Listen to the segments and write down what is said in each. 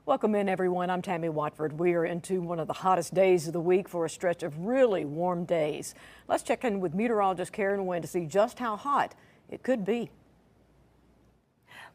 Welcome in, everyone. I'm Tammy Watford. We are into one of the hottest days of the week for a stretch of really warm days. Let's check in with meteorologist Karen Wynne to see just how hot it could be.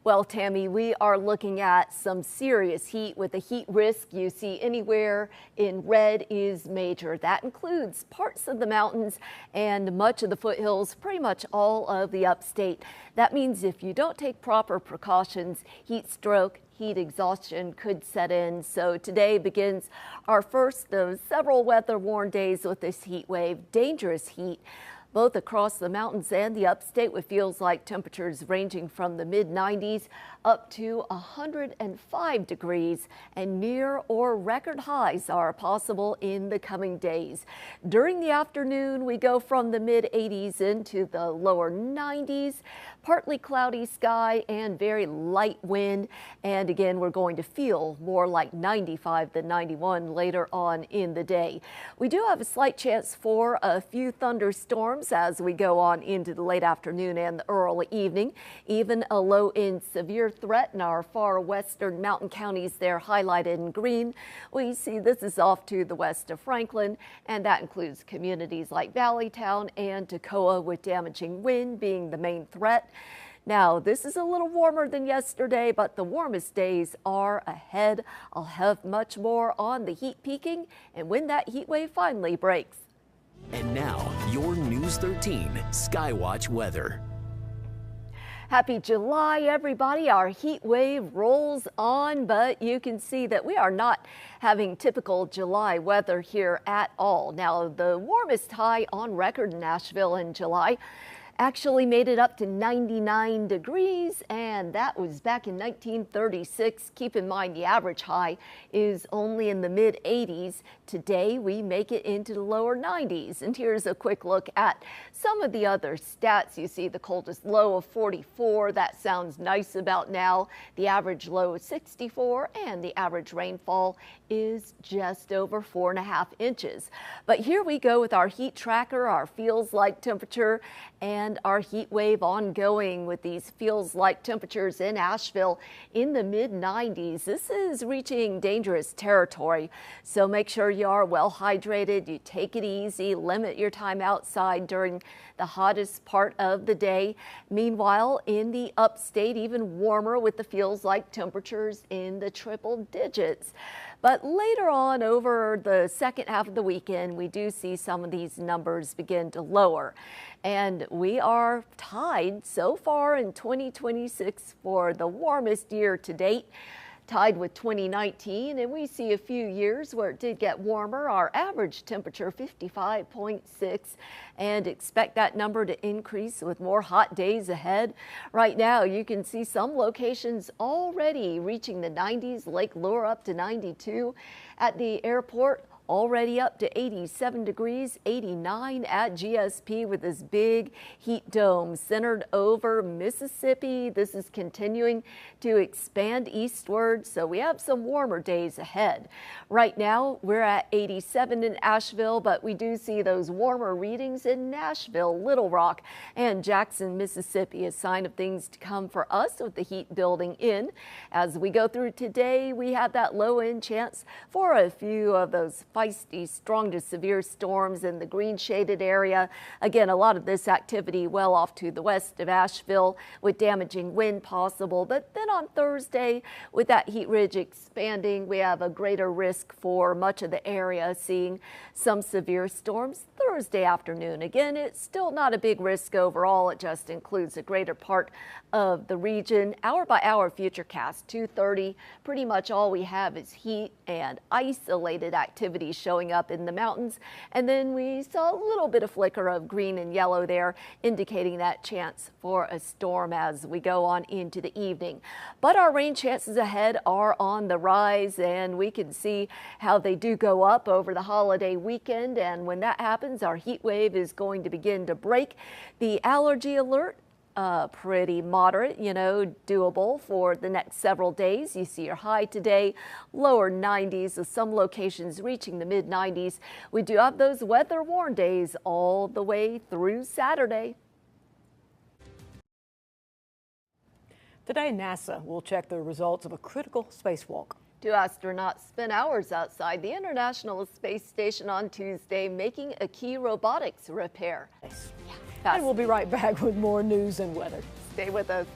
Well, Tammy, we are looking at some serious heat with a heat risk you see anywhere in red is major. That includes parts of the mountains and much of the foothills, pretty much all of the upstate. That means if you don't take proper precautions, heat stroke, heat exhaustion could set in. So today begins our first of several weather-worn days with this heat wave, dangerous heat, both across the mountains and the upstate, with feels like temperatures ranging from the mid-90s up to 105 degrees, and near or record highs are possible in the coming days. During the afternoon, we go from the mid-80s into the lower 90s, partly cloudy sky and very light wind. And again, we're going to feel more like 95 than 91 later on in the day. We do have a slight chance for a few thunderstorms as we go on into the late afternoon and the early evening. Even a low in severe threat in our far western mountain counties there highlighted in green. We see this is off to the west of Franklin, and that includes communities like Valleytown and Toccoa, with damaging wind being the main threat. Now, this is a little warmer than yesterday, but the warmest days are ahead. I'll have much more on the heat peaking and when that heat wave finally breaks. And now, your News 13 Skywatch weather. Happy July, everybody. Our heat wave rolls on, but you can see that we are not having typical July weather here at all. Now, the warmest high on record in Nashville in July actually made it up to 99 degrees, and that was back in 1936. Keep in mind the average high is only in the mid 80s. Today we make it into the lower 90s. And here's a quick look at some of the other stats. You see the coldest low of 44. That sounds nice about now. The average low is 64, and the average rainfall is just over 4.5 inches. But here we go with our heat tracker, our feels like temperature, and our heat wave ongoing with these feels like temperatures in Asheville in the mid 90s. This is reaching dangerous territory, so make sure you are well hydrated, you take it easy, limit your time outside during the hottest part of the day. Meanwhile, in the upstate, even warmer with the feels like temperatures in the triple digits. But later on, over the second half of the weekend, we do see some of these numbers begin to lower. And we are tied so far in 2026 for the warmest year to date, tied with 2019, and we see a few years where it did get warmer. Our average temperature 55.6, and expect that number to increase with more hot days ahead. Right now you can see some locations already reaching the 90s, Lake Lure up to 92, at the airport already up to 87 degrees, 89 at GSP with this big heat dome centered over Mississippi. This is continuing to expand eastward, so we have some warmer days ahead. Right now, we're at 87 in Asheville, but we do see those warmer readings in Nashville, Little Rock, and Jackson, Mississippi, a sign of things to come for us with the heat building in. As we go through today, we have that low-end chance for a few of those feisty, strong to severe storms in the green shaded area. Again, a lot of this activity well off to the west of Asheville with damaging wind possible. But then on Thursday, with that heat ridge expanding, we have a greater risk for much of the area seeing some severe storms Thursday afternoon. Again, it's still not a big risk overall. It just includes a greater part of the region. Hour by hour futurecast 2:30. Pretty much all we have is heat and isolated activity showing up in the mountains. And then we saw a little bit of flicker of green and yellow there, indicating that chance for a storm as we go on into the evening. But our rain chances ahead are on the rise, and we can see how they do go up over the holiday weekend. And when that happens, our heat wave is going to begin to break. The allergy alert, pretty moderate, doable for the next several days. You see your high today, lower 90s, with some locations reaching the mid 90s. We do have those weather warn days all the way through Saturday. Today, NASA will check the results of a critical spacewalk. Two astronauts spent hours outside the International Space Station on Tuesday making a key robotics repair. And we'll be right back with more news and weather. Stay with us.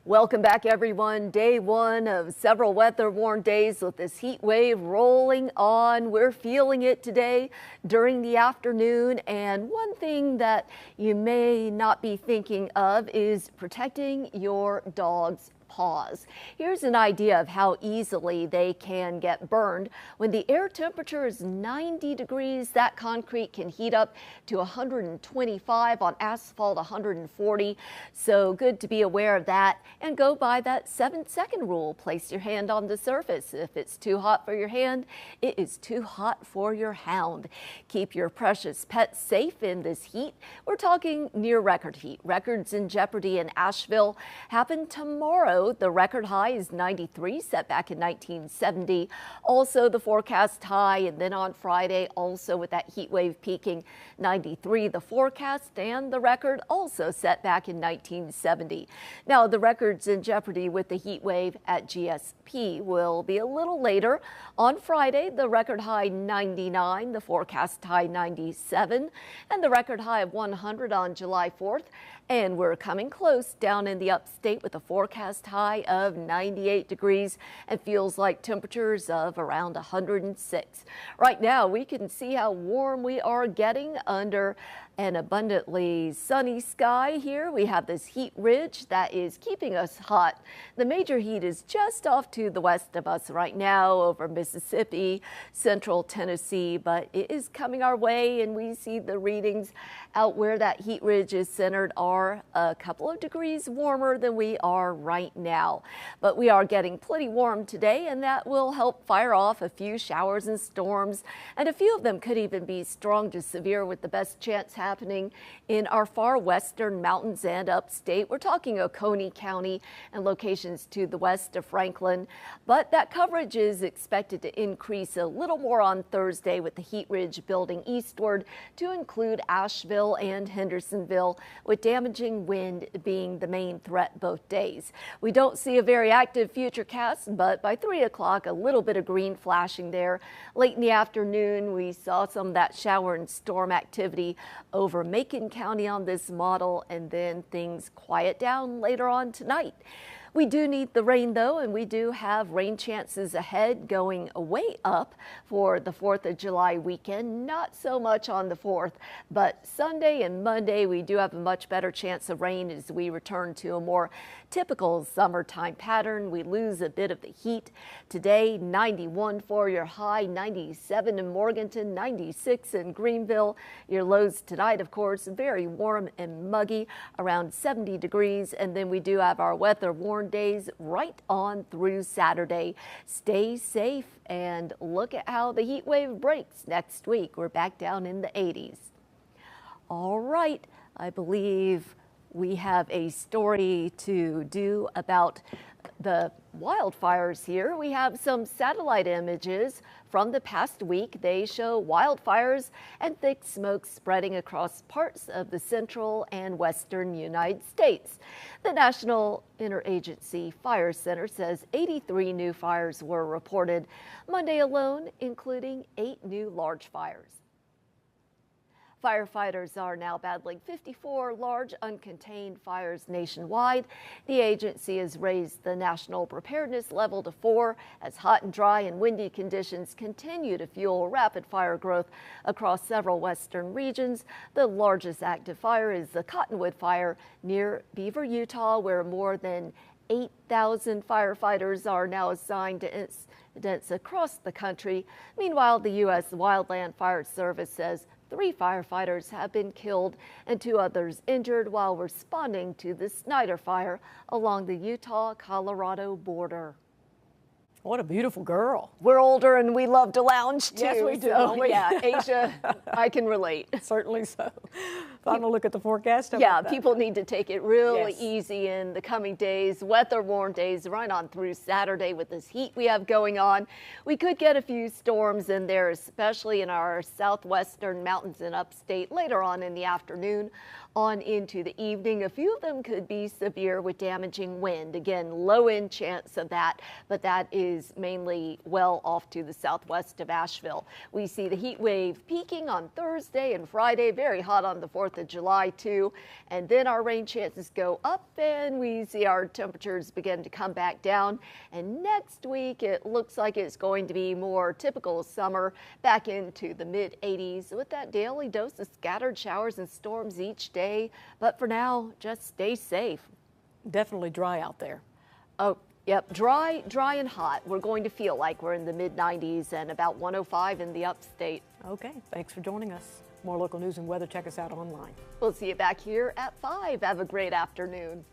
Welcome back, everyone. Day one of several weather-warned days with this heat wave rolling on. We're feeling it today during the afternoon. And one thing that you may not be thinking of is protecting your dog's paws. Here's an idea of how easily they can get burned. When the air temperature is 90 degrees, that concrete can heat up to 125, on asphalt 140. So good to be aware of that and go by that 7-second rule. Place your hand on the surface. If it's too hot for your hand, it is too hot for your hound. Keep your precious pets safe in this heat. We're talking near record heat. Records in jeopardy in Asheville happen tomorrow. The record high is 93, set back in 1970. Also the forecast high, and then on Friday, also with that heat wave peaking 93, the forecast and the record also set back in 1970. Now the records in jeopardy with the heat wave at GSP will be a little later. On Friday, the record high 99, the forecast high 97, and the record high of 100 on July 4th. And we're coming close down in the upstate with a forecast high of 98 degrees and feels like temperatures of around 106. Right now, we can see how warm we are getting under an abundantly sunny sky here. We have this heat ridge that is keeping us hot. The major heat is just off to the west of us right now over Mississippi, central Tennessee, but it is coming our way, and we see the readings out where that heat ridge is centered are a couple of degrees warmer than we are right now. But we are getting plenty warm today, and that will help fire off a few showers and storms, and a few of them could even be strong to severe, with the best chance happening in our far western mountains and upstate. We're talking Oconee County and locations to the west of Franklin, but that coverage is expected to increase a little more on Thursday with the heat ridge building eastward to include Asheville and Hendersonville, with damaging wind being the main threat both days. We don't see a very active futurecast, but by 3 o'clock, a little bit of green flashing there. Late in the afternoon, we saw some of that shower and storm activity over Macon County on this model, and then things quiet down later on tonight. We do need the rain though, and we do have rain chances ahead going way up for the 4th of July weekend. Not so much on the 4th, but Sunday and Monday we do have a much better chance of rain as we return to a more typical summertime pattern. We lose a bit of the heat. Today, 91 for your high, 97 in Morganton, 96 in Greenville. Your lows tonight, of course, very warm and muggy, around 70 degrees. And then we do have our weather warned days right on through Saturday. Stay safe and look at how the heat wave breaks next week. We're back down in the 80s. All right, I believe we have a story to do about the wildfires here. We have some satellite images from the past week. They show wildfires and thick smoke spreading across parts of the central and western United States. The National Interagency Fire Center says 83 new fires were reported Monday alone, including 8 new large fires. Firefighters are now battling 54 large uncontained fires nationwide. The agency has raised the national preparedness level to 4 as hot and dry and windy conditions continue to fuel rapid fire growth across several western regions. The largest active fire is the Cottonwood Fire near Beaver, Utah, where more than 8,000 firefighters are now assigned to incidents across the country. Meanwhile, the U.S. Wildland Fire Service says 3 firefighters have been killed and 2 others injured while responding to the Snyder Fire along the Utah-Colorado border. What a beautiful girl. We're older and we love to lounge too. Yes, we do. So, yeah, Asia, I can relate. Certainly so. Final look at the forecast. How Yeah, about that? people need to take it really Yes. easy in the coming days. Weather warm days right on through Saturday with this heat we have going on. We could get a few storms in there, especially in our southwestern mountains and upstate later on in the afternoon on into the evening. A few of them could be severe with damaging wind. Again, low end chance of that, but that is mainly well off to the southwest of Asheville. We see the heat wave peaking on Thursday and Friday, very hot on the 4th of July too. And then our rain chances go up and we see our temperatures begin to come back down. And next week, it looks like it's going to be more typical summer, back into the mid 80s with that daily dose of scattered showers and storms each day. But for now, just stay safe. Definitely dry out there. Oh, yep, dry and hot. We're going to feel like we're in the mid 90s and about 105 in the upstate. Okay, thanks for joining us. More local news and weather, check us out online. We'll see you back here at 5. Have a great afternoon.